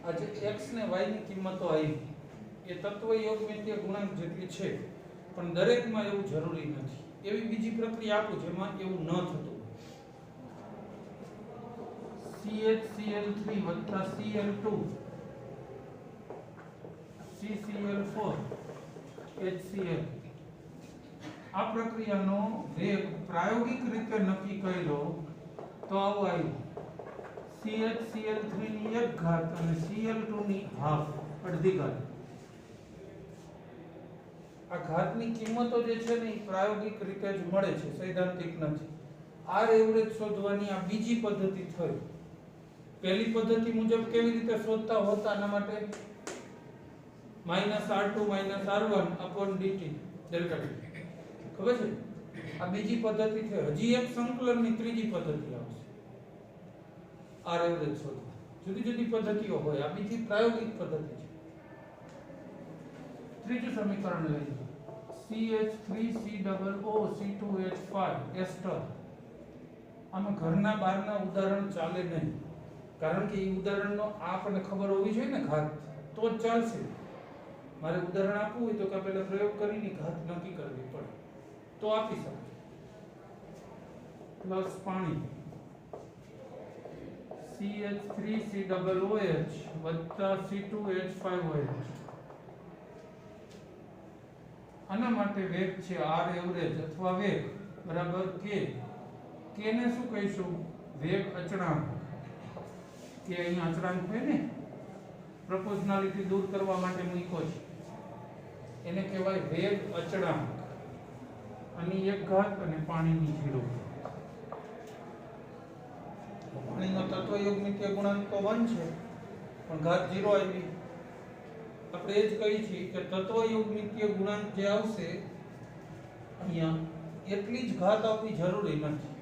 આજે x ને y ની કિંમતો આવી એ તત્વ યોગમિતીય ગુણાંક જેટલી છે, પણ દરેકમાં એવું જરૂરી નથી. એવી બીજી પ્રક્રિયા આપું જેમાં એવું ન થતું. CHCl3 Cl2 CCl4 HCl. આ પ્રક્રિયાનો વેગ પ્રાયોગિક રીતે નક્કી કર્યો તો આવું આવ્યું: CHCl3 ની 1 ઘાત અને Cl2 ની હાફ, અડધી ઘાત. આ ઘાતની કિંમતો જે છે ને એ પ્રાયોગિક રીતે જ મળે છે, સૈદ્ધાંતિક નથી. આર એવરેજ શોધવાની આ બીજી પદ્ધતિ થઈ. પહેલી પદ્ધતિ મુજબ કેવી રીતે શોધતા હોતા? આના માટે -r2 -r1 dt delta t ખબર છે. આ બીજી પદ્ધતિ છે. હજી એક સંકલનની ત્રીજી પદ્ધતિ આવશે આર એવરેજ શોધવા. જુદી જુદી પદ્ધતિઓ હોય. આ બીજી પ્રાયોગિક પદ્ધતિ છે. ત્રીજું સમીકરણ લઈએ. CH3COO2H5 એસ્ટર. આમાં ઘરના બહારના ઉદાહરણ ચાલે નહીં, કારણ કે એ ઉદાહરણનો આપણને ખબર હોવી જોઈએ ને ઘાત, તો જ ચાલશે. મારે ઉદાહરણ આપવું હોય તો કે પહેલા પ્રયોગ કરીને ઘાત નક્કી કરવી પડે, તો આપી શકે. પ્લસ પાણી CH3COOH C2H5OH. આના માટે વેગ છે r એવરેજ અથવા વેગ બરાબર k. k ને શું કહીશું? વેગ અચળાંક. કે અહીંયા અચળાંક હોય ને, પ્રોપોર્શનાલિટી દૂર કરવા માટે મૂક્યો છે, એને કહેવાય વેગ અચળાંક. આની 1 ઘાત અને પાણીની 0. પાણીનો તત્વ યોગમિતીય ગુણાંક તો 1 છે, પણ ઘાત 0 આવી. આપણે એ જ કહી છીએ કે તત્વ યોગમિતીય ગુણાંક જે આવશે અહીંયા, એટલી જ ઘાત આપવી જરૂરી નથી.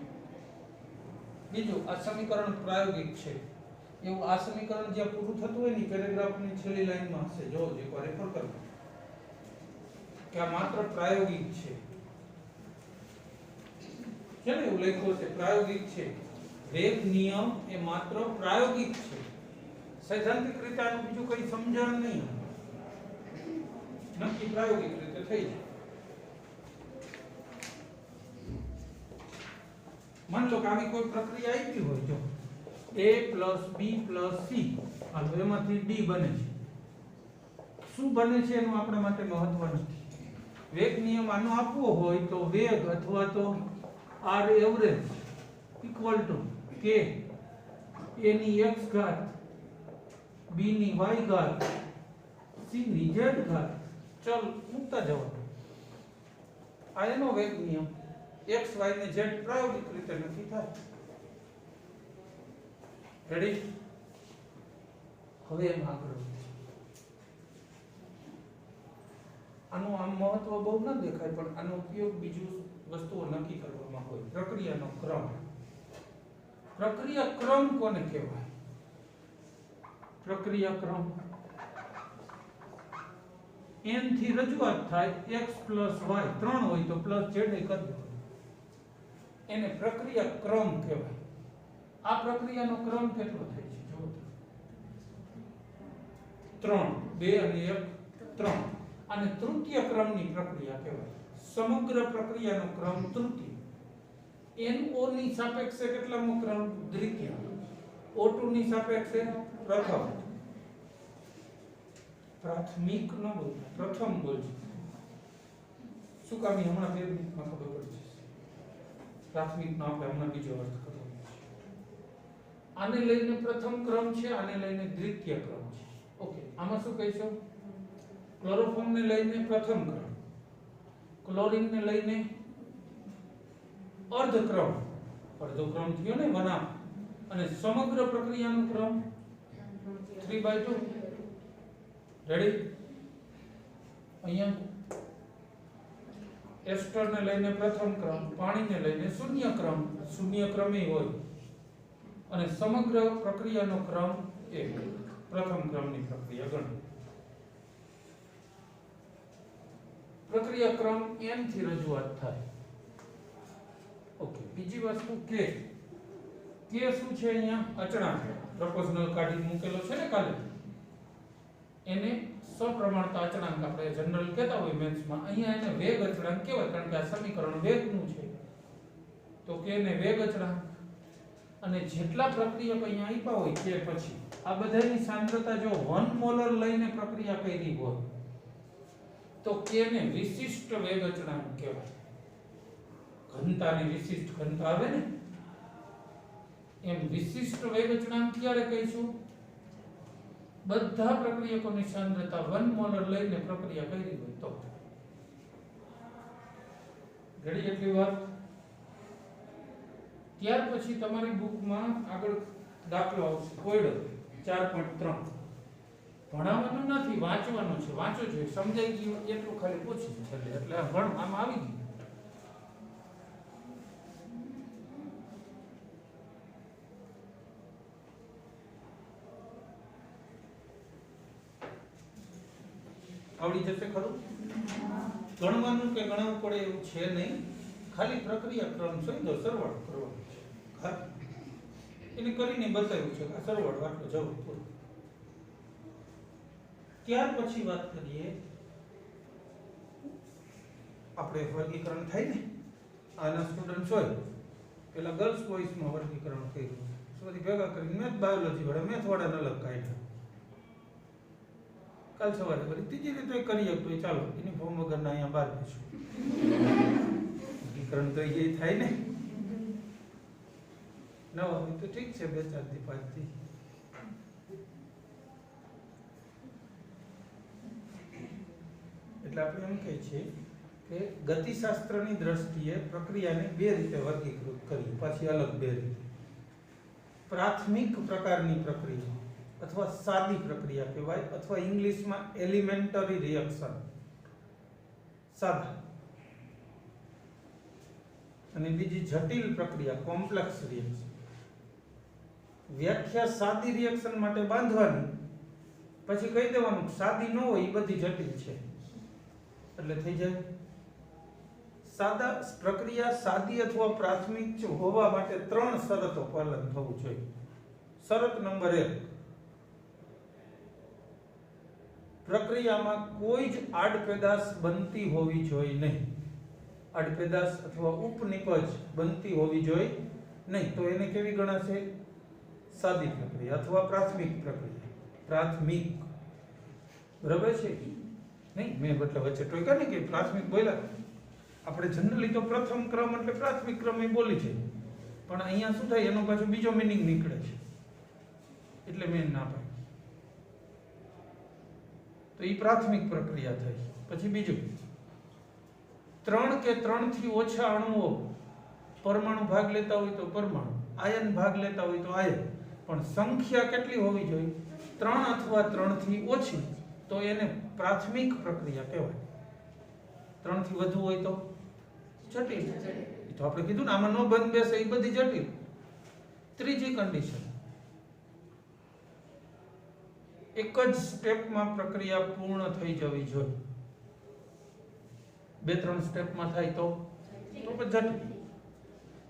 બીજું, આ સમીકરણ પ્રાયોગિક છે. એવું આ સમીકરણ જ્યાં પૂરું થતું હોય ને, પેરેગ્રાફની છેલ્લી લાઈનમાં હશે, જો એકવાર રેફર કરો કે આ માત્ર પ્રાયોગિક છે. છે ને એવું લખ્યું છે, પ્રાયોગિક છે. વેગ નિયમ એ માત્ર પ્રાયોગિક છે. સૈદ્ધાંતિક રીતે આનું બીજું કઈ સમજણ નહીં, નક્કી પ્રાયોગિક રીતે થઈ જાય. માન લો કે આવી કોઈ પ્રક્રિયા આપી હોય, જો a + b + c, હાલો એમાંથી d બને છે. શું બને છે એનું આપણા માટે મહત્વ નથી. વેગ નિયમ આનો આપવો હોય તો વેગ અથવા તો r average equal to k, a ની x ઘાત, b ની y ઘાત, c ની z ઘાત. ચલ મૂકતા જવાનું. આ એનો વેગ નિયમ. x, y ને z પ્રાયોગિક રીતે નક્કી થાય. રેડી? હવે એમ આગળ આનું આમ મહત્વ બહુ ન દેખાય, પણ આનો ઉપયોગ બીજું વસ્તુઓ નક્કી કરવામાં હોય. પ્રક્રિયાનો ક્રમ. પ્રક્રિયા ક્રમ કોને કહેવાય? પ્રક્રિયા ક્રમ n થી રજૂઆત થાય. x + y 3 હોય તો +z કરી દેવાનું. એને પ્રક્રિયા ક્રમ કહેવાય. આ પ્રક્રિયાનો ક્રમ કેટલો થાય છે? જો 3, 2 અને 1 3. આને તૃતીય ક્રમની પ્રક્રિયા કહેવાય. સમગ્ર પ્રક્રિયાનો ક્રમ તૃતીય. NO ની સાપેક્ષે કેટલામો ક્રમ? દ્વિતીય. O2 ની સાપેક્ષે પ્રથમ. પ્રાથમિક ન બોલ, પ્રથમ બોલજો. શું કામ? હમણાં 2 મિનિટમાં ખબર પડી જશે. પ્રાથમિક નો આપણે હમણાં બીજો અર્થ કરવાનો છે. આને લઈને પ્રથમ ક્રમ છે, આને લઈને દ્વિતીય ક્રમ છે. ઓકે, આમાં શું કહીશું? ક્લોરોફોર્મ ને લઈને પ્રથમ ક્રમ, ક્લોરીન ને લઈને અર્ધ ક્રમ, અર્ધો ક્રમ થયો ને 1/2, અને સમગ્ર પ્રક્રિયાનો ક્રમ 3/2. રેડી? અહીંયા એસ્ટર ને લઈને પ્રથમ ક્રમ, પાણી ને લઈને શૂન્ય ક્રમ, શૂન્ય ક્રમે હોય, અને સમગ્ર પ્રક્રિયાનો ક્રમ 1. પ્રથમ ક્રમની પ્રક્રિયા ગણો. પ્રક્રિયા ક્રમ n થી રજૂઆત થાય. ઓકે, બીજી વસ્તુ k. k શું છે? અહીંયા અચળાંક. પ્રપોઝનલ કાઢી મૂકેલો છે ને કાલે. એને સપ્રમાણતા અચળાંક આપણે જનરલ કહેતા હોય મેથ્સમાં, અહીંયા એને વેગ અચળાંક કહેવાય, કારણ કે આ સમીકરણ વેગનું છે તો કે એને વેગ અચળાંક. અને જેટલા પ્રક્રિયક અહીંયા આપ્યા હોય તે પછી આ બધાની સાંદ્રતા જો 1 મોલર લઈને પ્રક્રિયા કરી હોય તો કે એને વિશિષ્ટ વેગ અચળાંક કહેવાય. ઘનતાની વિશિષ્ટ ઘનતા આવે ને એમ વિશિષ્ટ વેગ અચળાંક ક્યારે કહીશું? બધા પ્રક્રિયકોની સાંદ્રતા 1 મોલર લઈને પ્રક્રિયા કરી હોય તો. ઘડી એટલી વાત. ત્યાર પછી તમારી બુકમાં આગળ દાખલો આવશે કોયડો 4.3. ભણાવવાનું નથી, વાંચવાનું છે. વાંચો જોઈએ, સમજાઈ ગયું એટલું ખાલી પૂછી છે એટલે ભણ આમાં આવી ગયું. આવડી જશે ખરું? ગણવાનું કે ગણવું પડે એવું છે નહીં, ખાલી પ્રક્રિયા ક્રમ શોધો, સરવાળો કરવાનો છે. હા, એને કરીને બતાવ્યું છે કે સરવાળો આટલો જવાબ પૂરો. ત્યાર પછી વાત કરીએ આપણે વર્ગીકરણ થાય ને, આના સ્ટુડન્ટ્સ હોય પેલા ગર્લ્સ બોયઝમાં વર્ગીકરણ કર્યું, બધી ભેગા કરીને મેથ બાયોલોજી વાળા મેથ વાળાને અલગ કાઢ્યા. કાલ સવારે વળી ત્રીજી રીતે કરીએ તો ચાલો યુનિફોર્મ વગરના અહીંયા બહાર બેસું. વર્ગીકરણ તો એ થાય ને, નવા હોય તો ઠીક છે, 2-4 થી 5 થી. એટલે આપણે એમ કહીએ છીએ કે ગતિશાસ્ત્રની દ્રષ્ટિએ પ્રક્રિયાને બે રીતે વર્ગીકૃત કરી, પાછી અલગ બે રીતે. પ્રાથમિક પ્રકારની પ્રક્રિયા અથવા સાદી પ્રક્રિયા કહેવાય, અથવા ઇંગ્લિશમાં એલિમેન્ટરી રિએક્શન, સાદા. અને બીજી જટિલ પ્રક્રિયા કોમ્પ્લેક્સ રિએક્શન. વ્યાખ્યા સાદી રિએક્શન માટે બાંધવાની, પછી કહી દેવાનું સાદી ન હોય એ બધી જટિલ છે, એટલે થઈ જાય. સાદા પ્રક્રિયા સાદી અથવા પ્રાથમિક હોવા માટે 3 શરતો પાલન થવું જોઈએ. શરત નંબર 1, પ્રક્રિયામાં કોઈ જ આડપેદાશ બનતી હોવી જોઈએ નહીં. આડપેદાશ અથવા ઉપનિપજ બનતી હોવી જોઈએ નહીં, તો એને કેવી ગણાશે? સાદી પ્રક્રિયા અથવા પ્રાથમિક પ્રક્રિયા. પ્રાથમિક, બરાબર છે નહીં? મેં એટલે વચ્ચે ટોક્યા ને કે પ્રાથમિક બોલ્યા. આપણે જનરલી તો પ્રથમ ક્રમ એટલે પ્રાથમિક ક્રમ એ બોલી છે, પણ અહીંયા શું થાય, એનો પાછો બીજો મીનિંગ નીકળે છે, એટલે મેં ના પાડ્યું. તો એ પ્રાથમિક પ્રક્રિયા થઈ. પછી બીજું, 3 કે 3 થી ઓછા અણુઓ પરમાણુ ભાગ લેતા હોય તો પરમાણુ, આયન ભાગ લેતા હોય તો આયન, પણ સંખ્યા કેટલી હોવી જોઈએ? 3 અથવા 3 થી ઓછી, તો એને પ્રાથમિક પ્રક્રિયા કહેવાય. 3 થી વધુ હોય તો જટિલ. તો આપણે કીધું ને આમાં નો બંધ બેસે એ બધી જટિલ. ત્રીજી કન્ડિશન, એક જ સ્ટેપમાં પ્રક્રિયા પૂર્ણ થઈ જવી જોઈએ. 2-3 સ્ટેપમાં થાય તો જટિલ.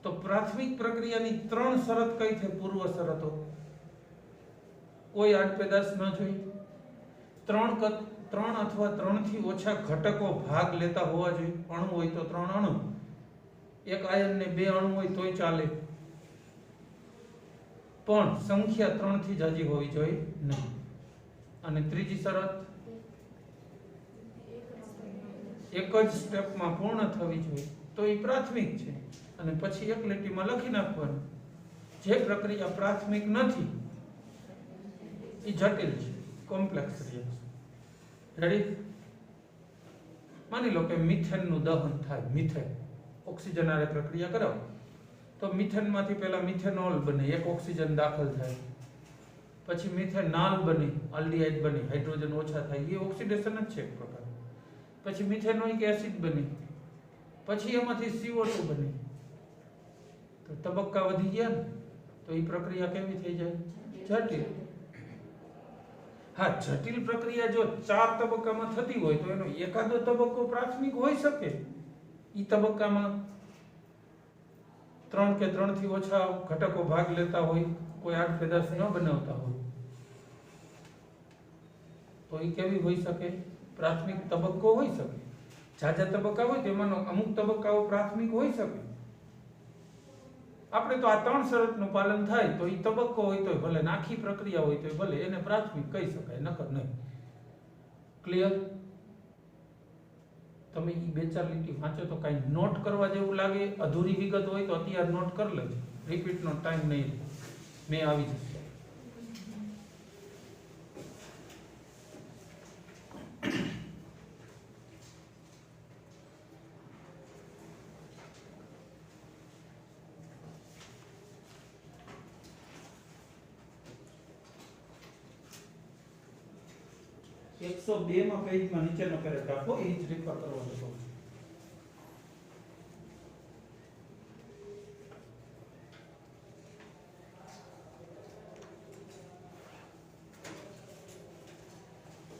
તો પ્રાથમિક પ્રક્રિયાની 3 શરત કઈ છે? પૂર્વ શરતો. કોઈ આડપેદાશ ન જોઈએ, 3 અથવા 3 થી ઓછા ઘટકો ભાગ લેતા હોવા જોઈએ. અણુ હોય તો 3 અણુ, એક આયન ને 2 અણુ હોય તોય ચાલે, પણ સંખ્યા 3 થી જાજી હોવી જોઈએ નહીં. અને ત્રીજી શરત, એક જ સ્ટેપમાં પૂર્ણ થવી જોઈએ, તો એ પ્રાથમિક છે. અને પછી એક લીટીમાં લખી નાખવાનું, જે પ્રક્રિયા પ્રાથમિક નથી એ જટિલ છે, કોમ્પ્લેક્સ રિએક્શન. રેડી? માની લો કે મિથેનનું દહન થાય. મિથેન ઓક્સિજન આરે પ્રક્રિયા કરાવો તો મિથેનમાંથી પહેલા મિથેનોલ બને, એક ઓક્સિજન દાખલ થાય, પછી મિથેનાલ બને, આલ્ડીહાઇડ બને, હાઇડ્રોજન ઓછા થાય, એ ઓક્સિડેશન જ છે એક પ્રકાર. પછી મિથેનોઇક એસિડ બને, પછી એમાંથી CO2 બને. તો તબક્કા વધી ગયા ને, તો એ પ્રક્રિયા કેવી થઈ જાય? જટિલ. હા, જટિલ પ્રક્રિયા જો 4 તબક્કામાં થતી હોય તો એનો એકાદો તબક્કો પ્રાથમિક હોઈ શકે. એ તબક્કામાં 3 કે 3 થી ઓછા ઘટકો ભાગ લેતા હોય, કોઈ આડપેદાશ ન બનાવતા હોય. તો એ કેવી હોઈ શકે? પ્રાથમિક તબક્કો હોઈ શકે. જાજા તબક્કા હોય તેમાંનો અમુક તબક્કાઓ પ્રાથમિક હોઈ શકે. આપણે તો આ ત્રણ શરતનું પાલન થાય તો એ તબક્કો હોય તો ભલે, આખી પ્રક્રિયા હોય તો ભલે, એને પ્રાથમિક કહી શકાય, નકર નહીં. ક્લિયર? તમે એ બે ચાર લીટી વાંચો તો કાંઈ નોટ કરવા જેવું લાગે, અધૂરી વિગત હોય તો અત્યારે નોટ કરી લેજો, રિપીટનો ટાઈમ નહીં. મેં આવી જશે. 102 માં પેજમાં નીચેનો પેરેગ્રાફ હોય એ જ રેફર કરવાનો છે.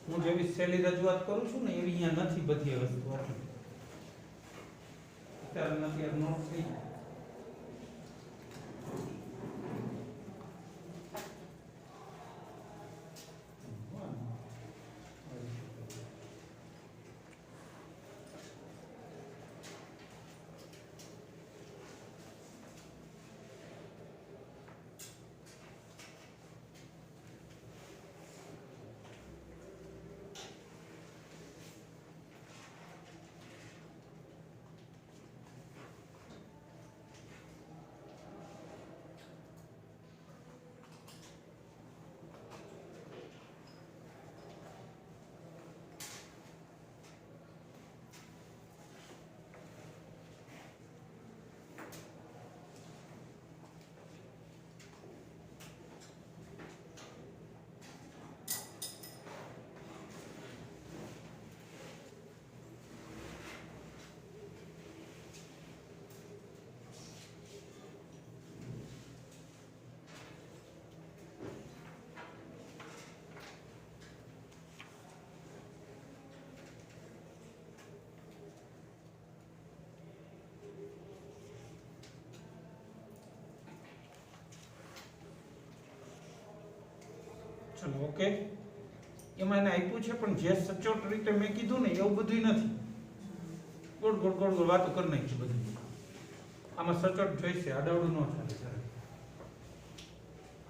હું જેવી સહેલી રજૂઆત કરું છું ને એવી અહીંયા નથી બધી વસ્તુ. અત્યારે નથી નોટ થઈ. ચલો ઓકે. એમાં એને આપ્યું છે પણ જે સચોટ રીતે મેં કીધું ને એવું બધું નથી. ગોળ ગોળ ગોળ ગોળ વાતો કરી નાખી બધું. આમાં સચોટ જોઈશે, આડાવડું ન ચાલે.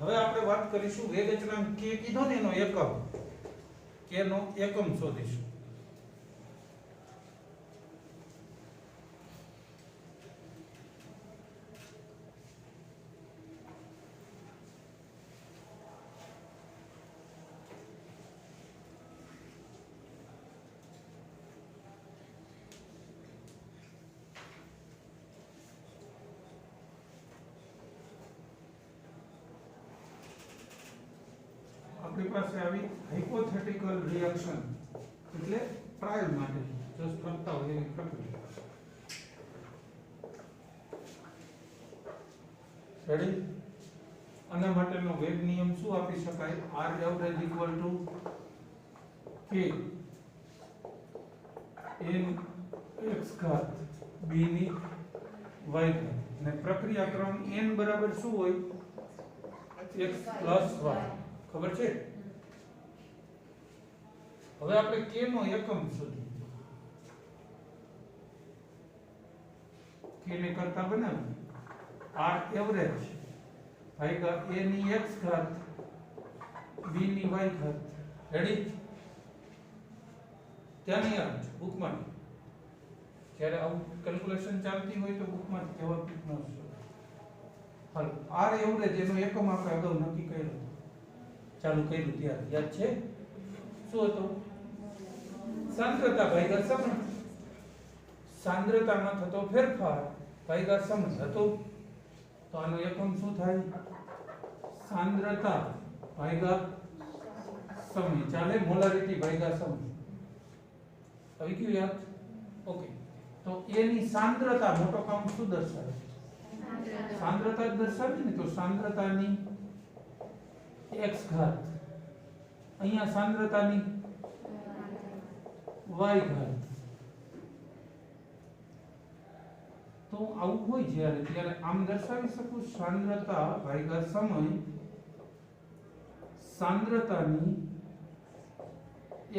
હવે આપણે વાત કરીશું વેગ અચળાંક કે કીધો ને એનો એકમ, કે નો એકમ શોધીશું. આપણી પાસે આવી હાઇપોથેટિકલ રિએક્શન એટલે ટ્રાયલ માટે જસ્ટ કરતા હોય એવી પ્રક્રિયા. રેડી? આના માટેનો વેગ નિયમ શું આપી શકાય? r average equal to k n x ઘાત b ની y ઘાત, ને પ્રક્રિયા ક્રમ n બરાબર શું હોય? x plus y. ખબર છે? હવે આપણે k નો એકમ શોધીએ. k ને કરતા બનાવીએ. r એવરેજ ભાગ્યા a ની x ઘાત b ની y ઘાત. રેડી? ત્યાં નહીં આવે બુકમાં. જ્યારે આવું કેલ્ક્યુલેશન ચાલતી હોય તો બુકમાં જવાબ ન આવશે. હાલ r એવરેજ એનો એકમ આપણે અગાઉ નક્કી કર્યો, ચાલુ કર્યું ત્યારે યાદ છે? શું હતું? સાંદ્રતા ભાગ્યા સમય. સાંદ્રતામાં થતો ફેરફાર ભાગ્યા સમય હતો. તો આનો એકમ શું થાય? સાંદ્રતા ભાગ્યા સમય. ચાલે? મોલારિટી ભાગ્યા સમય. આવી ગયું યાદ? ઓકે. તો એની સાંદ્રતા મોટો કામ શું દર્શાવે? સાંદ્રતા જ દર્શાવે ને. તો સાંદ્રતાની x ઘાત, અહીંયા સાંદ્રતાની y ઘાત. તો આવું હોય જ્યારે ત્યારે આમ દર્શાવી શકું, સાંદ્રતા ભાગ્યા સમય, સાંદ્રતાની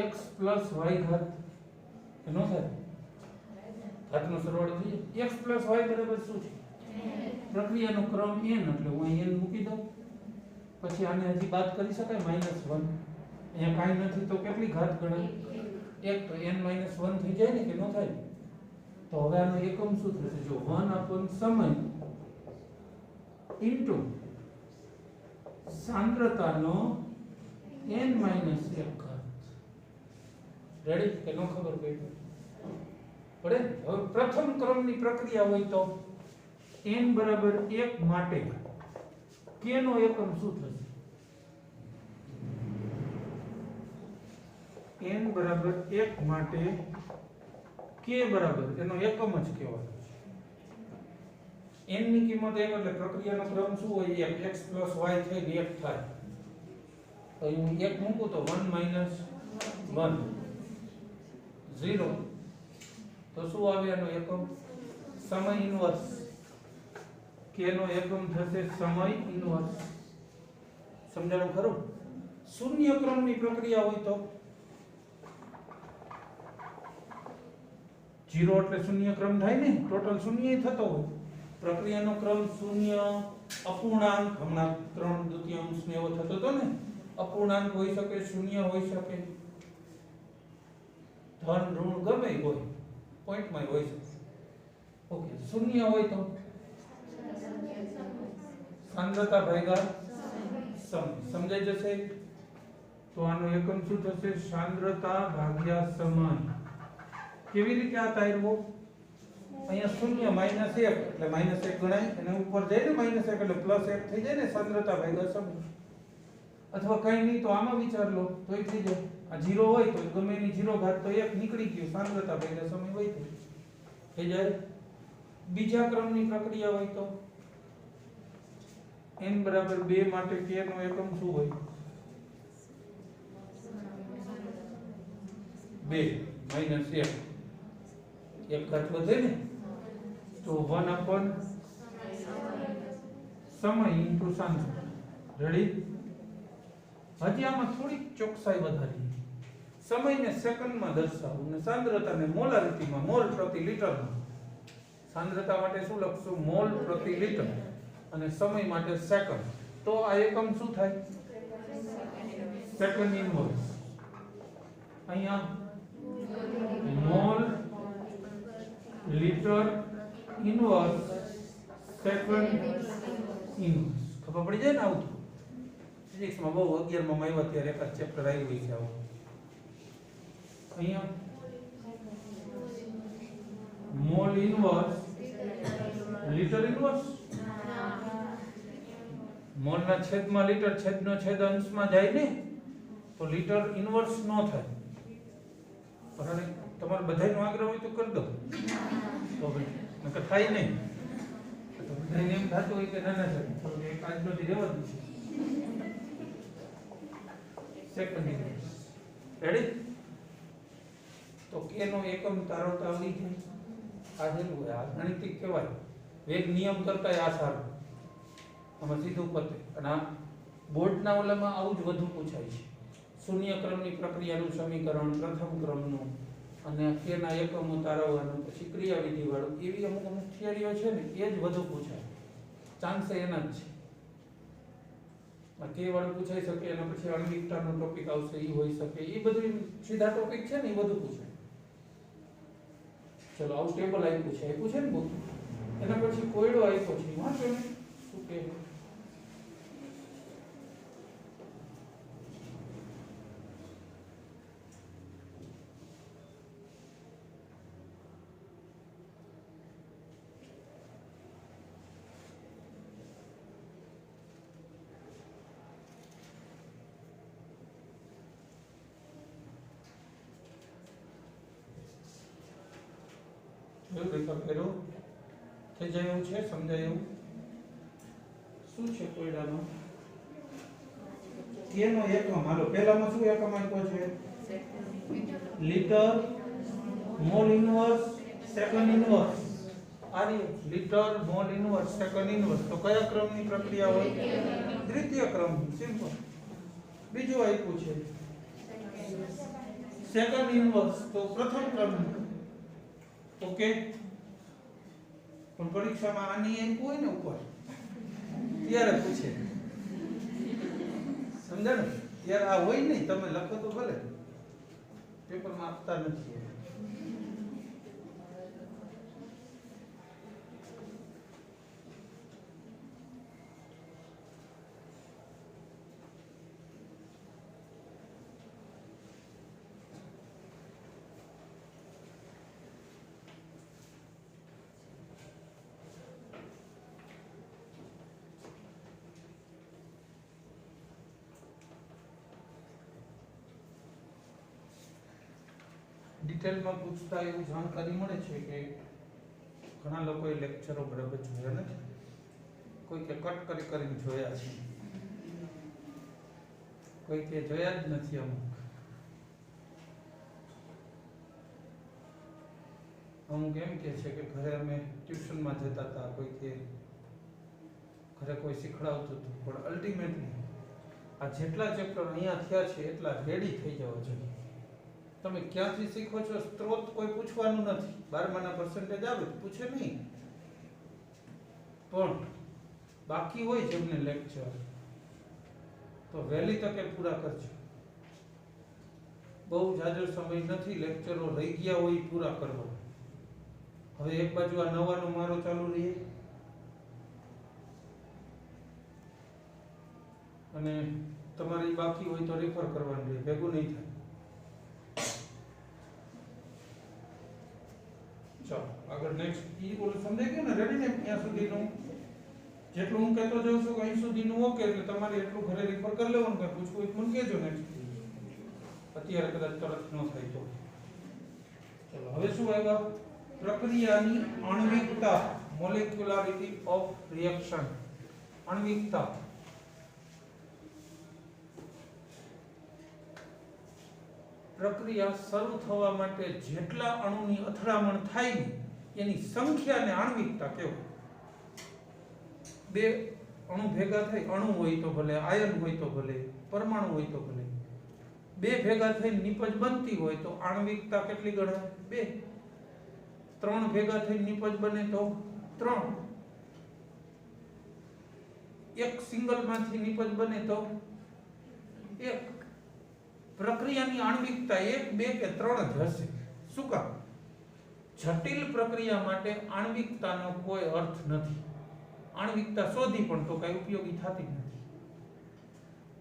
x + y ઘાત એનો થાય ઘાતનો સરવાળો થઈ જાય. x + y બરાબર શું છે? પ્રક્રિયાનો ક્રમ n, એટલે હું અહીં n મૂકી દઉં. પછી આને હજી બાદ કરી શકાય -1. અહીંયા કાંઈ નથી તો કેટલી ઘાત ગણાય? 1, તો n - 1 થઈ જાય ને કે ન થાય? તો હવે આનો એકમ શું થશે? જો 1 સમય ઇન્ટુ સાંદ્રતાનો n - 1 ઘાત. રેડી કે ન ખબર પડી? પડે. હવે પ્રથમ ક્રમની પ્રક્રિયા હોય તો n બરાબર 1 માટે k નો એકમ શું થશે? n બરાબર 1 માટે k બરાબર એનો એકમ જ કહેવાનો છે. n ની કિંમત 1 એટલે પ્રક્રિયાનો ક્રમ શું હોય? 1 x + y થઈને 1 થાય. તો હું 1 મૂકું તો 1 - 1 0. તો શું આવે એનો એકમ? સમય ઇન્વર્સ. k નો એકમ થશે સમય ઇન્વર્સ. સમજાણું ખરું? શૂન્ય ક્રમની પ્રક્રિયા હોય તો 0 એટલે શૂન્ય ક્રમ થાય ને, ટોટલ શૂન્ય થતો હોય. પ્રક્રિયાનો ક્રમ શૂન્ય, અપૂર્ણાંક, હમણાં 3/2 ને એવો થતો હતો ને, અપૂર્ણાંક હોઈ શકે, શૂન્ય હોઈ શકે, ધન ઋણ ગમે હોય, પોઈન્ટમાં હોઈ શકે. ઓકે, શૂન્ય હોય તો સાંદ્રતા ભાગ્યા સમય. સમજાઈ જશે? તો આનો એકમ શું થશે? સાંદ્રતા ભાગ્યા સમય. કેવી રીતે આ તારવો? અહીંયા શૂન્ય -1 એટલે -1 ગણાય, અને ઉપર જાય ને -1 એટલે +1 થઈ જાય ને, સાંદ્રતા ભાગ્યા સમય. અથવા કઈ નહીં તો આમાં વિચાર લો તોય થઈ જાય. આ 0 હોય તો ગમે એની 0 ઘાત તો 1 નીકળી ગયું, સાંદ્રતા ભાગ્યા સમય હોય તો થઈ જાય. બીજા ક્રમની પ્રક્રિયા હોય તો n બરાબર 2 માટે k નો એકમ શું હોય? 2 - 1 એક ઘાત વધે ને, તો 1 સમય ઇન્ટુ સાંદ્રતા. રેડી? હજી આમાં થોડીક ચોકસાઈ વધારી. સમયને સેકન્ડમાં દર્શાવું અને સાંદ્રતાને મોલારિટીમાં, મોલ પ્રતિ લિટરમાં. સાંદ્રતા માટે શું લખશું? મોલ પ્રતિ લિટર, અને સમય માટે સેકન્ડ. તો આ એકમ શું થાય? Second inverse. અહીંયા mole litre inverse second inverse. ખબર પડી જાય ને? આવું ફિઝિક્સમાં બહુ 11 માં આવ્યા ત્યારે એક ચેપ્ટર આવ્યું છે આવું. અહીંયા મોલ ઇન્વર્સ લિટર ઇન્વર્સ. મોલના છેદમાં લિટર, છેદનો છેદ અંશમાં જાય ને, તો લિટર ઇન્વર્સ ન થાય. પણ તમારે બધાયનો આગ્રહ હોય તો કરી દો, તો ભાઈ નકર થાય નહીં. તો બધાયને એમ થતું હોય કે ના સર તો એક આજનોથી રહેવા દઉં. Second inverse. રેડી? તો k નો એકમ તારવતા આવડી જાય. આ જેલું હોય, આ ગાણિતિક કહેવાય. વેગ નિયમ કરતા આ સારું, આમાં સીધું પતે. અને આ બોર્ડના ઓલામાં આવું જ વધુ પૂછાય છે. શૂન્ય ક્રમની પ્રક્રિયાનું સમીકરણ, પ્રથમ ક્રમનું, અને k ના એકમો તારવવાનું, પછી ક્રિયાવિધિ વાળું, એવી અમુક થિયરીઓ છે ને, એ જ વધુ પૂછાય. ચાન્સ એના જ છે. આ k વાળું પૂછાઈ શકે, અને પછી અણવિકતાનો ટોપિક આવશે, એ હોઈ શકે. એ બધું સીધા ટોપિક છે ને, એ બધું પૂછાય. ચલો, આવું ટેબલ આપ્યું છે ને બધું. એના પછી કોયડો આપ્યો છે, વાંચો ને શું કે. રેકોર્ડ કર્યો થઈ જાય એવું છે? સમજાય એવું? શું છે કોયડાનો? k નો એકમ. હાલો, પહેલામાં શું એકમ આપ્યો છે? Litre, mole inverse, second inverse. આ litre, mole inverse, second inverse. તો કયા ક્રમની પ્રક્રિયા હોય? દ્વિતીય ક્રમ. સિમ્પલ. બીજું આપ્યું છે સેકન્ડ ઇન્વર્સ તો પ્રથમ ક્રમનું. ઓકે, પણ પરીક્ષામાં આની એક હોય ને ઉપર ત્યારે પૂછે, સમજાય ને? ત્યારે આ હોય નહીં, તમે લખો તો ભલે, પેપરમાં આપતા નથી. ડિટેલમાં પૂછતા એવું જાણકારી મળે છે કે ઘણા લોકોએ લેક્ચરો બરાબર જોયા નથી, કોઈ કે કટ કરીને જોયા છે, કોઈ કે જોયા જ નથી. અમુક એમ કે છે કે ઘરે અમે ટ્યુશનમાં જતા હતા, કોઈ કે ઘરે કોઈ શીખડાવતું હતું, પણ અલ્ટિમેટલી આ જેટલા ચેપ્ટર અહીંયા થયા છે એટલા રેડી થઈ જવા જોઈએ. તમે ક્યાંથી શીખો છો સ્ત્રોત કોઈ પૂછવાનું નથી, 12માના પર્સન્ટેજ આવે પૂછે નહીં, પણ બાકી હોય જેમને લેક્ચર તો વહેલી તકે પૂરા કરજો. બહુ જાજો સમય નથી, લેક્ચરો રહી ગયા હોય પૂરા કરવા. હવે એક બાજુ આ નવાનો મારો ચાલુ રહે અને તમારી બાકી હોય તો રેફર કરવાનું રહે, ભેગું નહીં થાય. ચાલો આગળ નેક્સ્ટ ઈ ઓલું સમજાઈ ગયું ને? રેડી ને? ત્યાં સુધીનું જેટલું હું કહેતો જાઉં છું અહીં સુધીનું ઓકે, એટલે તમારે એટલું ઘરે રેફર કરી લેવાનું. કે પૂછવું હોય મને કહેજો નેક્સ્ટ, અત્યારે કદાચ તરત ન થાય તો. ચલો હવે શું આવ્યા? પ્રક્રિયાની આણ્વિકતા, મોલેક્યુલારિટી ઓફ રિએક્શન. આણ્વિકતા પ્રક્રિયા શરૂ થવા માટે જેટલા અણુની અથડામણ થાય ને એની સંખ્યાને આણ્વિકતા કહેવાય. બે અણુ ભેગા થઈ, અણુ હોય તો ભલે, આયન હોય તો ભલે, પરમાણુ હોય તો ભલે, બે ભેગા થઈને નિપજ બનતી હોય તો આણ્વિકતા કેટલી ગણાય? 2. 3 ભેગા થઈને નિપજ બને તો 3. એક સિંગલ માંથી નિપજ બને તો 1. પ્રક્રિયાની આણ્વિકતા 1, 2 કે 3 જ હશે. શું કામ? જટિલ પ્રક્રિયા માટે આણ્વિકતાનો કોઈ અર્થ નથી. આણ્વિકતા શોધી પણ તો કઈ ઉપયોગી થતી નથી.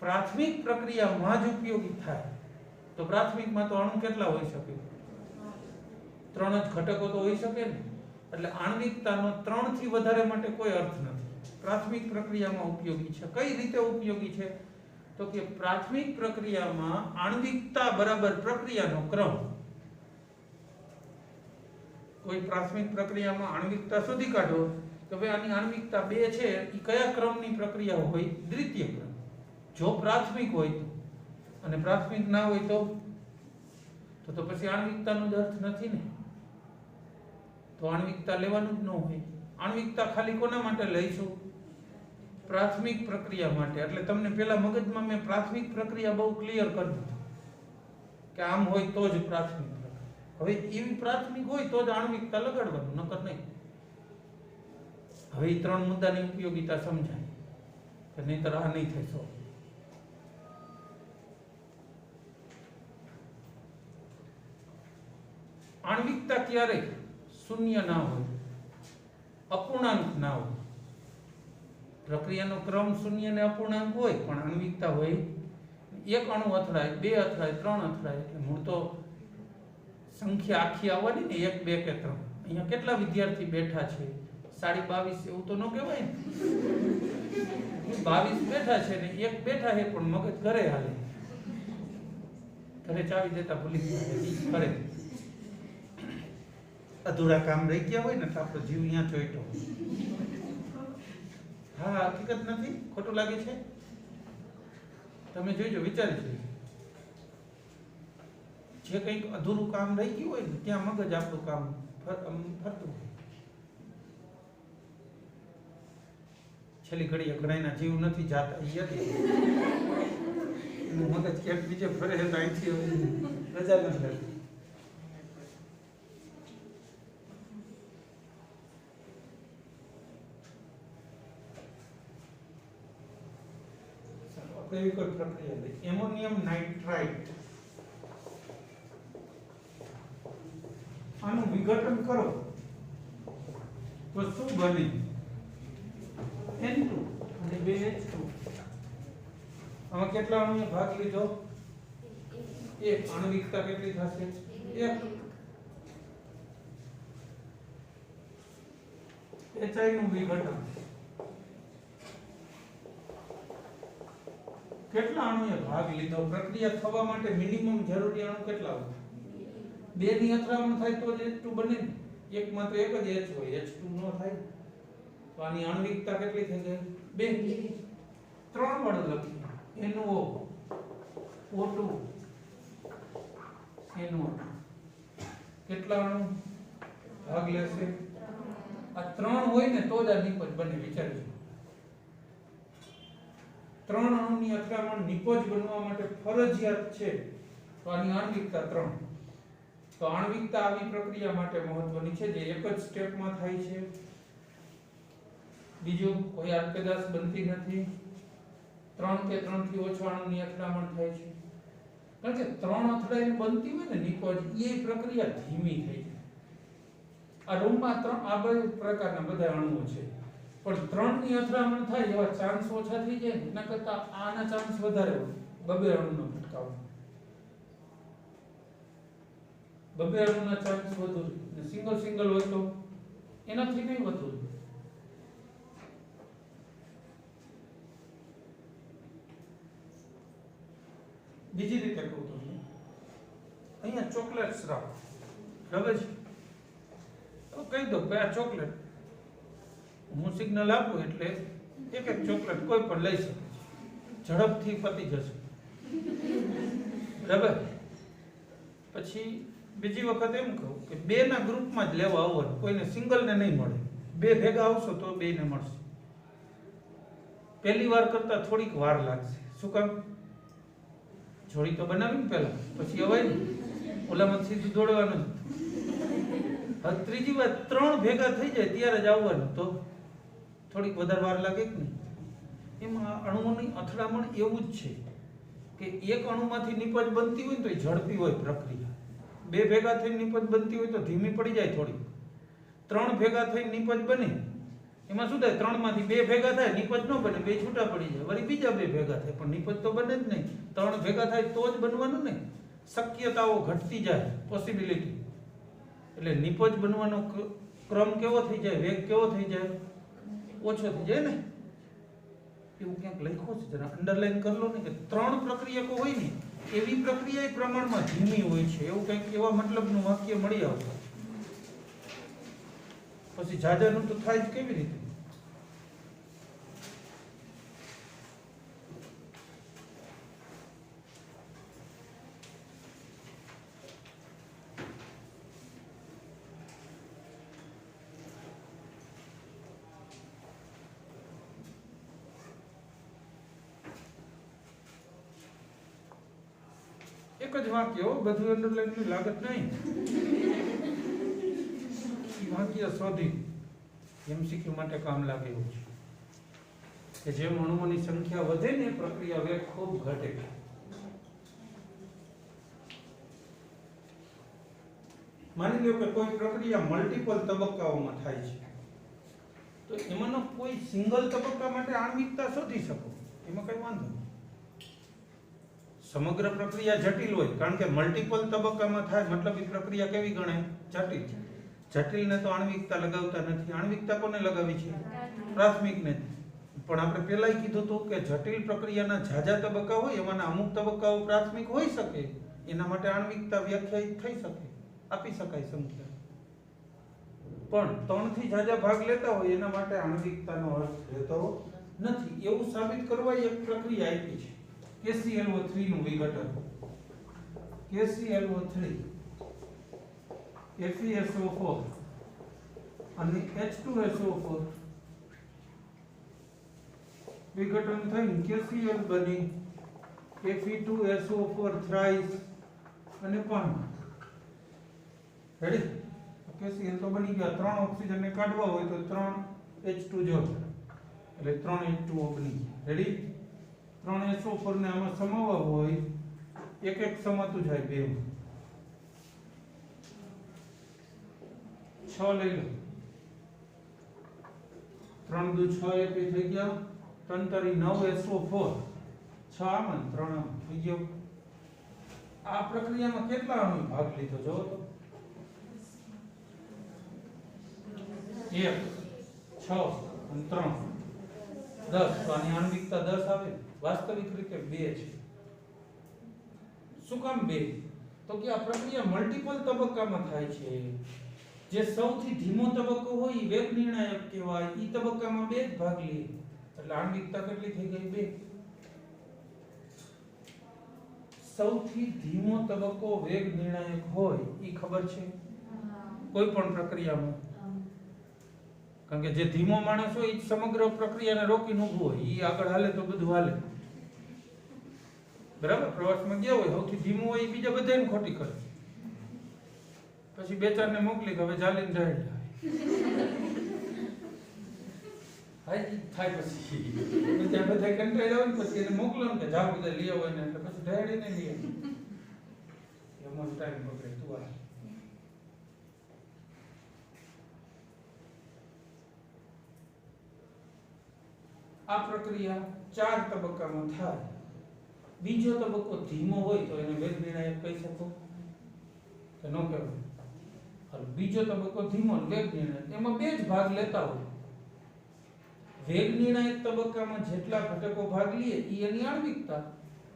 પ્રાથમિક પ્રક્રિયામાં જ ઉપયોગી થાય. તો પ્રાથમિકમાં તો અણુ કેટલા હોઈ શકે? 3 જ ઘટકો તો હોઈ શકે ને. એટલે આણ્વિકતાનો 3 થી વધારે માટે કોઈ અર્થ નથી. પ્રાથમિક પ્રક્રિયામાં ઉપયોગી છે. કઈ રીતે ઉપયોગી છે? તો કે પ્રાથમિક પ્રક્રિયામાં આણ્વિકતા બરાબર પ્રક્રિયાનો ક્રમ. કોઈ પ્રાથમિક પ્રક્રિયામાં આણ્વિકતા શોધી કાઢો તો ભાઈ આની આણ્વિકતા 2 છે, એ કયા ક્રમની પ્રક્રિયા હોય? દ્વિતીય ક્રમ. જો પ્રાથમિક હોય તો, અને પ્રાથમિક ના હોય તો પછી આણ્વિકતાનો જ અર્થ નથી ને. તો આણ્વિકતા લેવાનું જ ન હોય. આણ્વિકતા ખાલી કોના માટે લઈશું? પ્રાથમિક પ્રક્રિયા માટે. એટલે તમને પેલા મગજમાં મેં પ્રાથમિક પ્રક્રિયા બહુ ક્લિયર કરી દીધું કે આમ હોય તો જ પ્રાથમિક પ્રક્રિયા. હવે એવી પ્રાથમિક હોય તો જ આણ્વિકતા લગાડવાનું, નકર નહીં. હવે 3 મુદ્દાની ઉપયોગિતા સમજાય કે નહીતર આ નહીં થાય. સો આણ્વિકતા ક્યારે શૂન્ય ના હોય, અપૂર્ણાંક ના હોય. પ્રક્રિયાનો ક્રમ શૂન્ય ને અપૂર્ણાંક હોય, પણ આણ્વિકતા હોય. એક અણુ અથડાય, 2 અથડાય, 3 અથડાય, એટલે મૂળ તો સંખ્યા આખી આવવાની ને, 1, 2 કે 3. અહીંયા કેટલા વિદ્યાર્થી બેઠા છે? 22.5. એવું તો ન કહેવાય ને. 22 બેઠા છે ને 1 બેઠા છે, પણ મગજ ઘરે હાલે. ઘરે ચાવી દેતા ભૂલી ગયા કરે. અધૂરા કામ રહી ગયા હોય ને તો આપણો જીવ અહીંયા ચોઈટો. હા, હકીકત નથી, ખોટું લાગે છે? તમે જોઈજો, વિચારી જોઈજો. જે કંઈક અધૂરું કામ રહી ગયું હોય ને ત્યાં મગજ આપણું કામ ફરતું હોય. છેલ્લી ઘડીએ ઘણાના જીવ નથી જાતા, એનું મગજ ક્યાંક બીજે ફરે તો અહીંથી રજા નથી લેતી. એવી કોઈ પ્રક્રિયા લઈ એમોનિયમ નાઇટ્રાઇટ આનું વિઘટન કરો તો શું બને N2 અને 2H2 આમાં કેટલા અણુએ ભાગ લીધો એક આણ્વિકતા કેટલી થશે એક HI નું વિઘટન કેટલા અણુએ ભાગ લીધો પ્રક્રિયા થવા માટે મિનિમમ જરૂરી અણુ કેટલા હોય બે ની અથડામણ થાય તો જ H2 બને ને એક માં તો એક જ H હોય H2 નો થાય તો આની આણ્વિકતા કેટલી થઈ ગઈ બે ત્રણ વડે લખીએ NO O2 NO કેટલા અણુ ભાગ લેશે આ ત્રણ હોય ને તો જ આ નિપજ બને વિચારજો ત્રણ અણુની અથડામણ નિપજ બનવા માટે ફરજિયાત છે તો આની આણ્વિકતા 3 તો આણ્વિકતા આવી પ્રક્રિયા માટે મહત્વની છે જે એક જ સ્ટેપમાં થાય છે બીજું કોઈ આડપેદાશ બનતી નથી 3 કે 3 થી ઓછા અણુની અથડામણ થાય છે કારણ કે 3 અથડાઈને બનતી હોય ને નિપજ એ પ્રક્રિયા ધીમી થઈ જાય આ રૂમમાં 3 આ બે પ્રકારના બધા અણુઓ છે પણ 3 ની અથડામણ થાય એવા ચાન્સ ઓછા થઈ જાય એના કરતા આના ચાન્સ વધારે હોય બબે અણુનો ભટકાવ બબે અણુના ચાન્સ વધુ અને સિંગલ હોય તો એનાથી નહીં વધુ બીજી રીતે કહું તો અહીંયા ચોકલેટ્સ રાખો બરાબર છે તો કહી દો કે આ ચોકલેટ હું સિગ્નલ આપું એટલે એક એક ચોકલેટ કોઈ પણ લઈ શકે છે ઝડપથી પતી જશે બરાબર પછી બીજી વખત એમ કહું કે બે ના ગ્રુપમાં જ લેવા આવવાનું કોઈને સિંગલ ને નહીં મળે બે ભેગા આવશો તો બેને મળશે પહેલી વાર કરતા થોડીક વાર લાગશે શું કામ જોડી તો બનાવી ને પહેલા પછી અવાય ને ઓલામાં સીધું દોડવાનું હવે ત્રીજી વાર 3 ભેગા થઈ જાય ત્યારે જ આવવાનું તો થોડીક વધારે વાર લાગે કે નહીં એમાં અણુઓની અથડામણ એવું જ છે કે એક અણુમાંથી નિપજ બનતી હોય ને તો એ ઝડપી હોય પ્રક્રિયા બે ભેગા થઈને નિપજ બનતી હોય તો ધીમી પડી જાય થોડી 3 ભેગા થઈને નિપજ બને એમાં શું થાય 3 માંથી બે ભેગા થાય નિપજ ન બને બે છૂટા પડી જાય વળી બીજા બે ભેગા થાય પણ નિપજ તો બને જ નહીં 3 ભેગા થાય તો જ બનવાનું ને શક્યતાઓ ઘટતી જાય પોસિબિલિટી એટલે નિપજ બનવાનો ક્રમ કેવો થઈ જાય વેગ કેવો થઈ જાય ઓછો થઈ જાય ને એવું ક્યાંક લખ્યું છે જરા અંડરલાઈન કરી લો ને કે 3 પ્રક્રિયકો હોય ને એવી પ્રક્રિયા પ્રમાણમાં ધીમી હોય છે એવું કંઈક એવા મતલબનું વાક્ય મળી આવતું પછી જાજાનું તો થાય જ કેવી રીતે એક જ વાક્ય બધું અંડરલાઈન ની લાગત નહીં વાક્ય શોધી એમસીક્યુ માટે કામ લાગે એવું છે કે જેમ અણુઓની સંખ્યા વધે ને પ્રક્રિયા વેગ ખૂબ ઘટે માની લો કે કોઈ પ્રક્રિયા મલ્ટીપલ તબક્કાઓમાં થાય છે તો એમાંનો કોઈ સિંગલ તબક્કા માટે આણ્વિકતા શોધી શકો એમાં કઈ વાંધો નહીં સમગ્ર પ્રક્રિયા જટિલ હોય કારણ કે મલ્ટીપલ તબક્કામાં થાય મતલબ એ પ્રક્રિયા કેવી ગણાય જટિલ જટિલને તો આણ્વિકતા લગાવતા નથી આણ્વિકતા કોને લગાવી છે પ્રાથમિકને પણ આપણે પહેલાય કીધું હતું કે જટિલ પ્રક્રિયાના ઝાઝા તબક્કા હોય એમાંના અમુક તબક્કાઓ પ્રાથમિક હોઈ શકે એના માટે આણ્વિકતા વ્યાખ્યાયિત થઈ શકે આપી શકાય સંખ્યા પણ 3 થી ઝાઝા ભાગ લેતા હોય એના માટે આણ્વિકતાનો અર્થ રહેતો નથી એવું સાબિત કરવા એક પ્રક્રિયા આપી છે KClO3 નું વિઘટન KClO3 FeSO4 અને H2SO4 વિઘટન થઈને KCl બની Fe2SO4 થ્રાઇસ અને પાણી. રેડી? KCl તો બની ગયા. 3 ઓક્સિજન ને કાઢવા હોય તો 3 H2 જોડ એટલે 3 H2O બની ગયા. રેડી? 3 SO4 ને આમાં સમાવવા હોય એક એક સમાતું જાય બે 6 લઈ લો. 3 દુ 6 એક થઈ ગયા. 3 તારી 9 SO4 6 આમાં 3 આમાં થઈ ગયો. આ પ્રક્રિયામાં કેટલા અણુ ભાગ લીધો જો તો 1 6 અને 3 10 તો આની આણ્વિકતા 10 આવે. વાસ્તવિક રીતે 2 છે. શું કામ 2? તો કે આ પ્રક્રિયા મલ્ટીપલ તબક્કામાં થાય છે. જે સૌથી ધીમો તબક્કો હોય એ વેગ નિર્ણાયક કહેવાય. ઈ તબક્કામાં 2 જ ભાગ લે એટલે આણ્વિકતા કેટલી થઈ ગઈ 2. સૌથી ધીમો તબક્કો વેગ નિર્ણાયક હોય ઈ ખબર છે કોઈ પણ પ્રક્રિયામાં? કારણ કે જે ધીમો માણસ હોય ઈ સમગ્ર પ્રક્રિયાને રોકીને ઊભો હોય. ઈ આગળ હાલે તો બધું હાલે. બરાબર? પ્રવાસમાં ગયા હોય સૌથી ધીમો હોય ઈ બીજા બધાને ખોટી કરે. પછી બે ચાર ને મોકલી કે હવે ચાલીને જાય. હાઈ થાય પછી બધા બધા કંટાળ્યા હોય ને પછી એને મોકલો ને કે જાવ બધા લઈ આવો ને એટલે પછી ડાયડીને લઈ આવે. એમાં ટાઈમ બગડે. તું આ પ્રક્રિયા 4 તબક્કામાં થાય. બીજો તબક્કો ધીમો હોય તો એને વેગ નિર્ણાયક કહી શકો કે ન કહેવાય? બીજો તબક્કો ધીમો વેગ નિર્ણાયક એમાં 2 જ ભાગ લેતા હોય. વેગ નિર્ણાયક તબક્કામાં જેટલા ઘટકો ભાગ લે ઈ એની આણ્વિકતા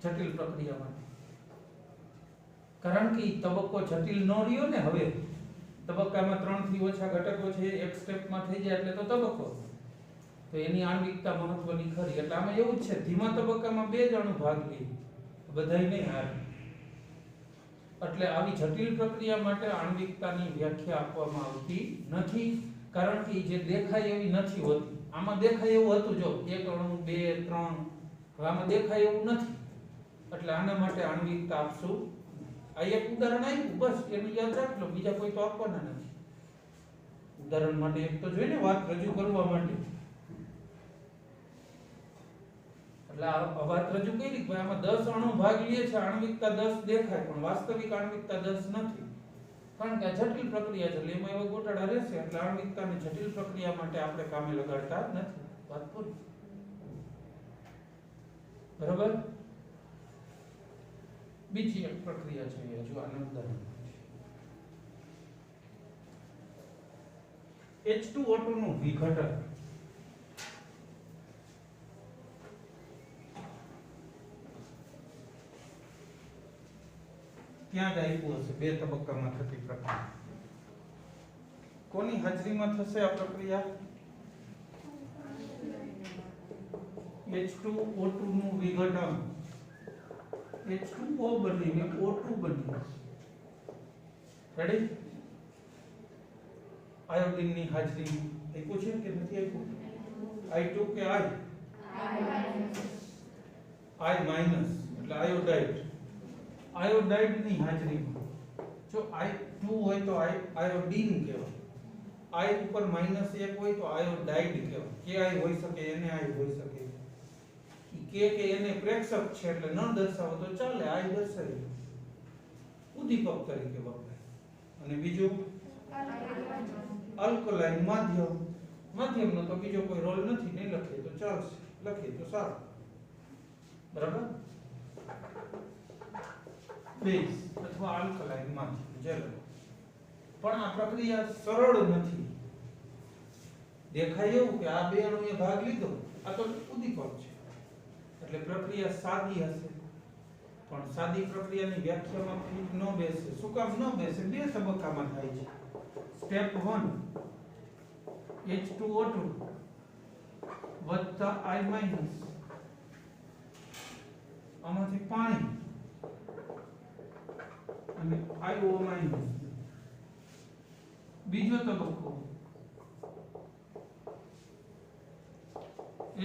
જટિલ પ્રક્રિયા માટે. કારણ કે ઈ તબક્કો જટિલ ન રહ્યો ને. હવે તબક્કામાં 3 થી ઓછા ઘટકો છે એક સ્ટેપમાં થઈ જાય એટલે તો તબક્કો તો એની આણ્વિકતા મહત્વની ખરી. એટલે આમાં એવું જ છે ધીમા તબક્કામાં 2 જ અણુ ભાગ લે બધાય નહીં હારે. એટલે આવી જટિલ પ્રક્રિયા માટે આણ્વિકતાની વ્યાખ્યા આપવામાં આવતી નથી. કારણ કે જે દેખાય એવી નથી હોતી. આમાં દેખાય એવું હતું જો 1 અણુ 2 3 હવે આમાં દેખાય એવું નથી. એટલે આના માટે આણ્વિકતા આપશું. આ એક ઉદાહરણ આપ્યું બસ એનું યાદ રાખ લો. બીજા કોઈ તો આપવાના નથી. ઉદાહરણ માટે એક તો જોઈને વાત રજૂ કરવા માટે. એટલે આ વાત રજૂ કરી કે આમાં 10 અણુ ભાગ લે છે આણ્વિકતા 10 દેખાય પણ વાસ્તવિક આણ્વિકતા 10 નથી. કારણ કે આ જટિલ પ્રક્રિયા છે એટલે એમાં એવા ગોટાળા રહેશે. એટલે આણ્વિકતાને જટિલ પ્રક્રિયા માટે આપણે કામે લગાડતા નથી. વાત પૂરી. બરાબર? બીજી એક પ્રક્રિયા છે હજુ આનું ઉદાહરણ H2O2 નું વિઘટન. ક્યાં જ આપ્યું હશે 2 તબક્કામાં થતી પ્રક્રિયા. કોની હાજરીમાં થશે આ પ્રક્રિયા? H2O2 નું વિઘટન. H2O બનીને O2 બની. રેડી? આયોડિન ની હાજરી આપ્યું છે કે નથી આપ્યું? I2 કે I? I માઈનસ એટલે આયોડાઇડ. આયોડાઇડ ની હાજરીમાં જો I2 હોય તો આયોડીન કહેવાય. I ઉપર -1 હોય તો આયોડાઇડ કહેવાય. Ki હોઈ શકે Na હોઈ શકે. K કે એને પ્રેક્ષક છે એટલે ન દર્શાવો તો ચાલે. I દર્શાવી ઉદ્દીપક તરીકે વપરાય. અને બીજું આલ્કલાઇન માધ્યમ. માધ્યમનો તો બીજો કોઈ રોલ નથી. નહીં લખીએ તો ચાલશે. લખીએ તો સારું. બરાબર? બેઝ અથવા આલ્કલાઇન માધ્યમ જેલ. પણ આ પ્રક્રિયા સરળ નથી. દેખાય એવું કે આ 2 અણુએ ભાગ લીધો આ તો ઉદ્દીપક છે એટલે પ્રક્રિયા સાદી હશે. પણ સાદી પ્રક્રિયાની વ્યાખ્યામાં ફિટ ન બેસે. શું કામ ન બેસે? 2 તબક્કામાં થાય છે. સ્ટેપ 1 H2O2 વત્તા I માઈનસ આમાંથી પાણી અને IO માઈનસ. બીજો તબક્કો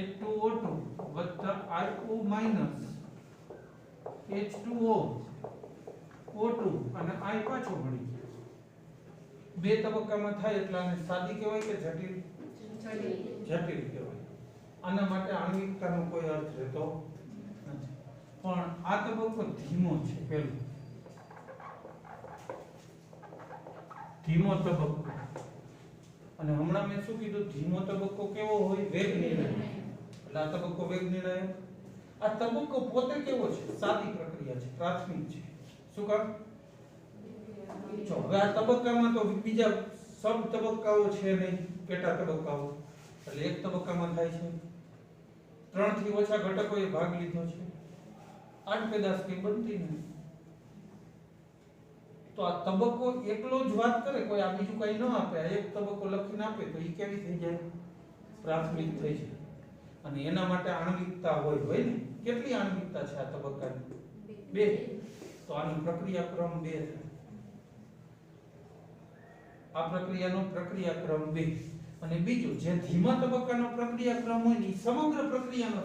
H2O2 વત્તા IO માઈનસ H2O O2 અને I પાછો મળી ગયો. બે તબક્કામાં થાય એટલે આને સાદી કહેવાય કે જટિલ? જટિલ કહેવાય. આના માટે આણ્વિકતાનો કોઈ અર્થ રહેતો નથી. પણ આ તબક્કો ધીમો છે. પહેલો ધીમો તબક્કો. અને હમણાં મેં શું કીધું? ધીમો તબક્કો કેવો હોય? વેગ નિર્ણાયક. એટલે આ તબક્કો વેગ નિર્ણાયક. આ તબક્કો પોતે કેવો છે? સાદી પ્રક્રિયા છે, પ્રાથમિક છે. શું કામ? જો હવે આ તબક્કામાં તો બીજા સબ તબક્કાઓ છે નહીં, પેટા તબક્કાઓ. એટલે એક તબક્કામાં થાય છે. 3 થી ઓછા ઘટકોએ ભાગ લીધો છે. આઠ પેદાશ કઈ બનતી નથી. તો આ તબક્કો એકલો જ વાત કરે, કોઈ આ બીજું કઈ ન આપે, આ એક તબક્કો લખીને આપે તો એ કેવી થઈ જાય? પ્રાથમિક થઈ જાય. અને એના માટે આણ્વિકતા હોય ને. કેટલી આણ્વિકતા છે આ તબક્કાની? 2. તો આનો પ્રક્રિયા ક્રમ 2 થાય. આ પ્રક્રિયાનો પ્રક્રિયા ક્રમ 2. અને બીજું, જે ધીમા તબક્કાનો પ્રક્રિયા ક્રમ હોય ને, સમગ્ર પ્રક્રિયાનો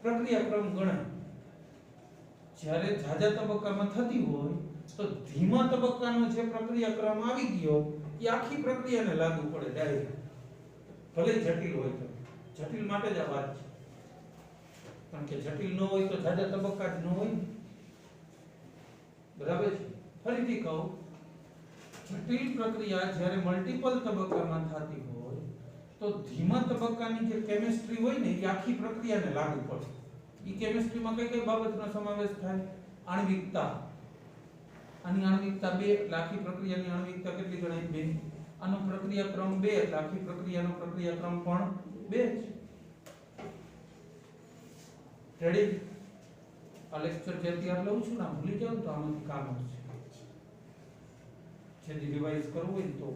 પ્રક્રિયા ક્રમ ગણાય. જ્યારે જાજા તબક્કામાં થતી હોય તો ધીમા તબક્કાનો જે પ્રક્રિયા ક્રમ આવી ગયો એ આખી પ્રક્રિયાને લાગુ પડે ડાયરેક્ટ. ભલે જટિલ હોય તો. જટિલ માટે જ આ વાત છે. કારણ કે જટિલ ન હોય તો જાજા તબક્કા જ ન હોય. બરાબર છે? ફરીથી કહું, જટિલ પ્રક્રિયા જ્યારે મલ્ટીપલ તબક્કામાં થતી હોય તો ધીમા તબક્કાની જે કેમિસ્ટ્રી હોય ને એ આખી પ્રક્રિયાને લાગુ પડે. એ કેમિસ્ટ્રીમાં કઈ કઈ બાબતનો સમાવેશ થાય? આણ્વિકતા. આની આણ્વિકતા 2 એટલે આખી પ્રક્રિયાની આણ્વિકતા કેટલી ગણાય? 2. આનો પ્રક્રિયા ક્રમ 2 એટલે આખી પ્રક્રિયાનો પ્રક્રિયા ક્રમ પણ 2 છે. રેડી? આ લેક્ચર જે અત્યારે લઉં છું ને ભૂલી જાવ તો આમાંથી કામ આવશે. જેથી રિવાઇઝ કરવું હોય તો.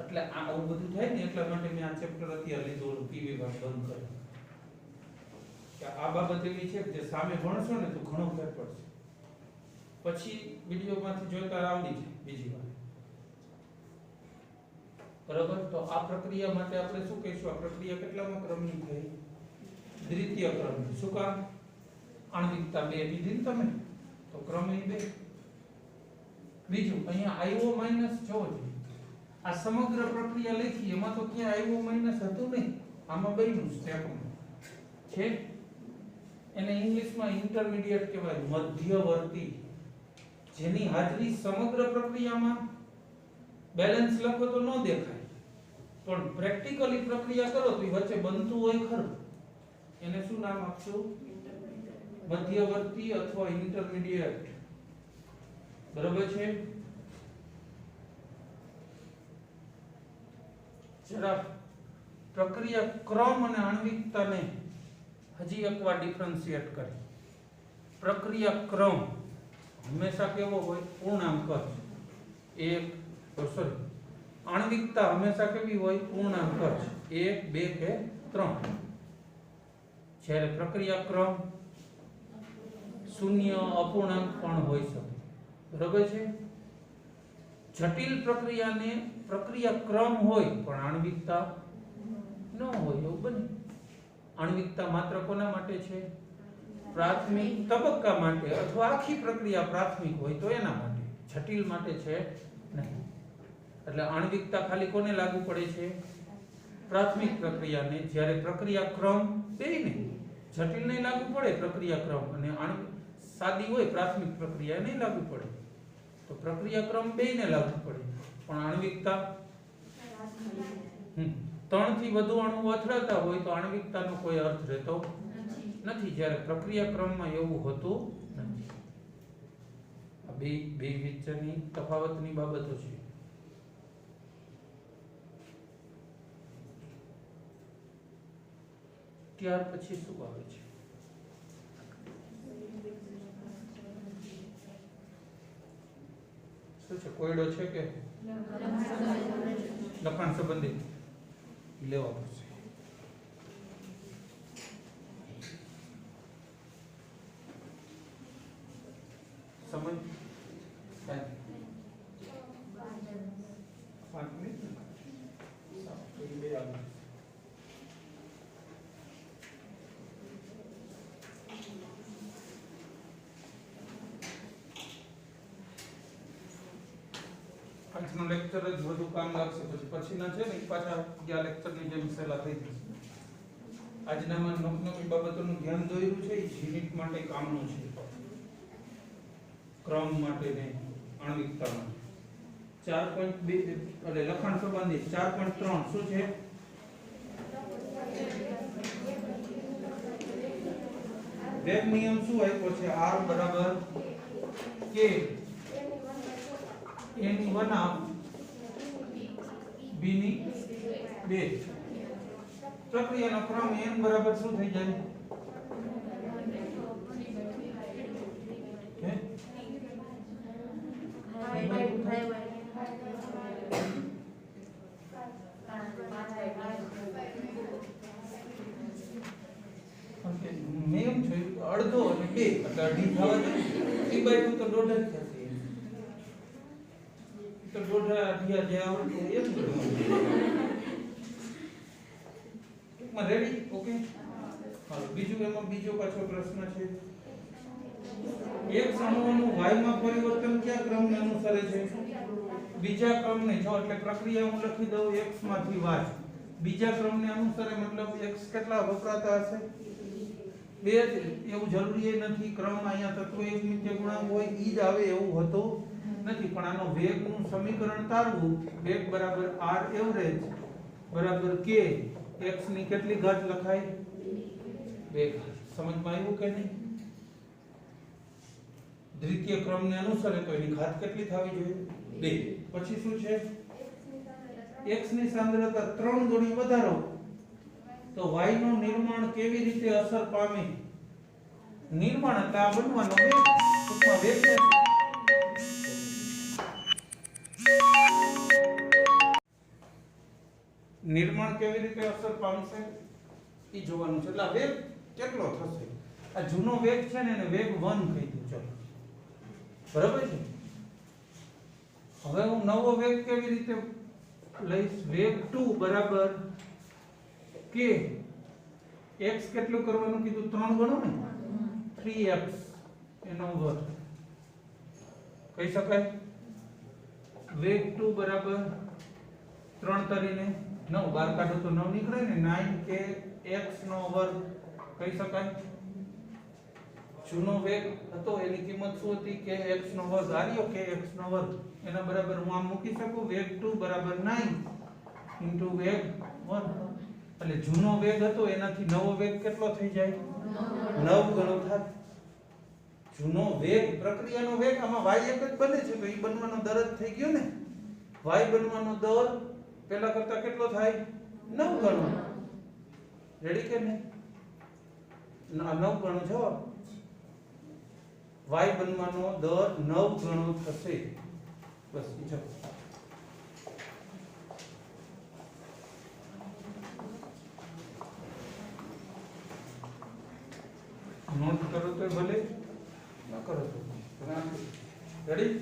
એટલે આવું બધું થાય ને એટલા માટે મેં આ ચેપ્ટર અત્યારે લીધું, પીવી ભાગ બંધ કર્યો. કે આ બાબત એવી છે કે જે સામે ભણશો ને તો ઘણો ફેર પડશે. પછી વિડિયોમાંથી જોતા આવડી જાય બીજી વાર. બરાબર? તો આ પ્રક્રિયા માટે આપણે શું કહીશું? આ પ્રક્રિયા કેટલામા ક્રમની થઈ? દ્વિતીય ક્રમની. શું કામ? આણ્વિકતા 2 લીધી ને તમે, તો ક્રમ એ 2. બીજું, અહીંયા આઈઓ માઈનસ જોવો જોઈએ. આ સમગ્ર પ્રક્રિયા લખી એમાં તો ક્યાં આઈઓ માઈનસ હતું નહીં. આમાં બન્યું સ્ટેપમાં છે. એને ઇંગ્લિશમાં ઇન્ટરમીડિયેટ કહેવાય, મધ્યવર્તી. જેની હાજરી સમગ્ર પ્રક્રિયામાં બેલેન્સ લખો તો ન દેખાય, પણ પ્રેક્ટિકલી પ્રક્રિયા કરો તો એ વચ્ચે બનતું હોય ખરું. એને શું નામ આપશું? મધ્યવર્તી અથવા ઇન્ટરમીડિયેટ. બરાબર છે? જરા પ્રક્રિયા ક્રમ અને આણ્વિકતાને હજી એકવાર ડિફરન્શિએટ કરી. પ્રક્રિયા ક્રમ હંમેશા કેવો હોય? પૂર્ણાંક જ. આણ્વિકતા હંમેશા કેવી હોય? પૂર્ણાંક જ. 1 2 કે 3. જ્યારે પ્રક્રિયા ક્રમ શૂન્ય અપૂર્ણાંક પણ હોઈ શકે. બરાબર છે? જટિલ પ્રક્રિયાને પ્રક્રિયા ક્રમ હોય પણ આણ્વિકતા ન હોય એવું બને. આણ્વિકતા માત્ર કોના માટે છે? પ્રાથમિક તબક્કા માટે અથવા આખી પ્રક્રિયા પ્રાથમિક હોય તો એના માટે. જટિલ માટે છે નહીં. એટલે આણ્વિકતા ખાલી કોને લાગુ પડે છે? પ્રાથમિક પ્રક્રિયાને. જ્યારે પ્રક્રિયા ક્રમ બેયને, જટિલ નહીં લાગુ પડે પ્રક્રિયા ક્રમ, અને સાદી હોય પ્રાથમિક પ્રક્રિયા નહીં લાગુ પડે. તો પ્રક્રિયા ક્રમ બેયને લાગુ પડે. પણ આણ્વિકતા 3 થી વધુ અણુ અથડાતા હોય તો આણ્વિકતાનો કોઈ અર્થ રહેતો નથી. જ્યારે પ્રક્રિયા ક્રમમાં એવું હોતું નથી. આ બે વચ્ચેની તફાવતની બાબતો છે. ત્યાર પછી શું આવે છે? શું છે? કોયડો છે કે લખાણ સંબંધિત લેવા પડશે. સમજ? 5 મિનિટ. આજનો લેક્ચર જ વધુ કામ લાગશે, પછીના છે ને ઈ પાછા ગયા લેક્ચરની જેમ સહેલા થઈ જશે. આજનામાં નવી બાબતોનું ધ્યાન દોર્યું છે, એ યુનિટ માટે કામનું છે, ક્રમ માટે ને આણ્વિકતા માટે. 4.2 એટલે લખાણ સંબંધિત 4.3 શું છે? વેગ નિયમ શું આપ્યો છે? R બરાબર K A ની 1/2 B ની 2. પ્રક્રિયાનો ક્રમ n બરાબર શું થઈ જાય? હે નિયમ છે અડધો અને 2 એટલે અઢી થવા જોઈએ. 3/2 તો દોઢ જ થશે. તો દોઢ અઢી જે આવડતું એ જ ટૂંકમાં રેડી. ઓકે, હાલો બીજું એમાં બીજો પાછો પ્રશ્ન છે. એક અણુઓનું y માં પરિવર્તન કયા ક્રમને અનુસરે છે? બીજા ક્રમને. જો એટલે પ્રક્રિયા હું લખી દઉં x માંથી y બીજા ક્રમને અનુસરે, મતલબ x કેટલા વપરાતા હશે? 2 જ. એવું જરૂરી નથી ક્રમ અહીંયા તત્વ એકમિત્ય ગુણાંક હોય ઈ જ આવે એવું હોતું નથી, પણ આનો વેગનું સમીકરણ તારવું. વેગ બરાબર r એવરેજ બરાબર k x ની કેટલી ઘાત લખાય? 2 ઘાત. સમજમાં આવ્યું કે નહીં? દ્વિતીય ક્રમને અનુસરે તો એની ઘાત કેટલી થવી જોઈએ? 2. પછી શું છે? x ની સાંદ્રતા 3 ગણી વધારો તો y નું નિર્માણ કેવી રીતે અસર પામે? નિર્માણ એટલે આ બનવાનો વેગ, ટૂંકમાં વેગ છે. નિર્માણ કેવી રીતે અસર પામશે ઈ જોવાનું છે. એટલે આ વેગ કેટલો થશે? આ જૂનો વેગ છે ને એને વેગ 1 કહી દઉં. ચલો બરાબર છે. હવે હું નવો વેગ કેવી રીતે લઈશ? વેગ 2 બરાબર k x કેટલું કરવાનું કીધું? 3 ગણો ને, 3x એનો વર્ગ કહી શકાય. વેગ 2 બરાબર 3 તરીને 9 બાર કાઢો તો 9 નીકળે ને, 9k x નો વર્ગ કહી શકાય. જૂનો વેગ હતો એની કિંમત શું હતી? k x નો વર્ગ. આર્યો k x નો વર્ગ એના બરાબર હું આમ મૂકી શકું. વેગ 2 બરાબર 9 ઇન્ટુ વેગ 1. એટલે જૂનો વેગ હતો એનાથી નવો વેગ કેટલો થઈ જાય? 9 ગણો થાય. જૂનો વેગ પ્રક્રિયાનો વેગ આમાં y એક જ બને છે તો ઈ બનવાનો દર જ થઈ ગયો ને. y બનવાનો દર પહેલા કરતા કેટલો થાય? 9 ગણો. રેડી કે નહીં? 9 ગણો જવાબ. y બનવાનો દર 9 ગણો થશે. બસ જો નોટ કરો તો ભલે, ન કરો તો. રેડી?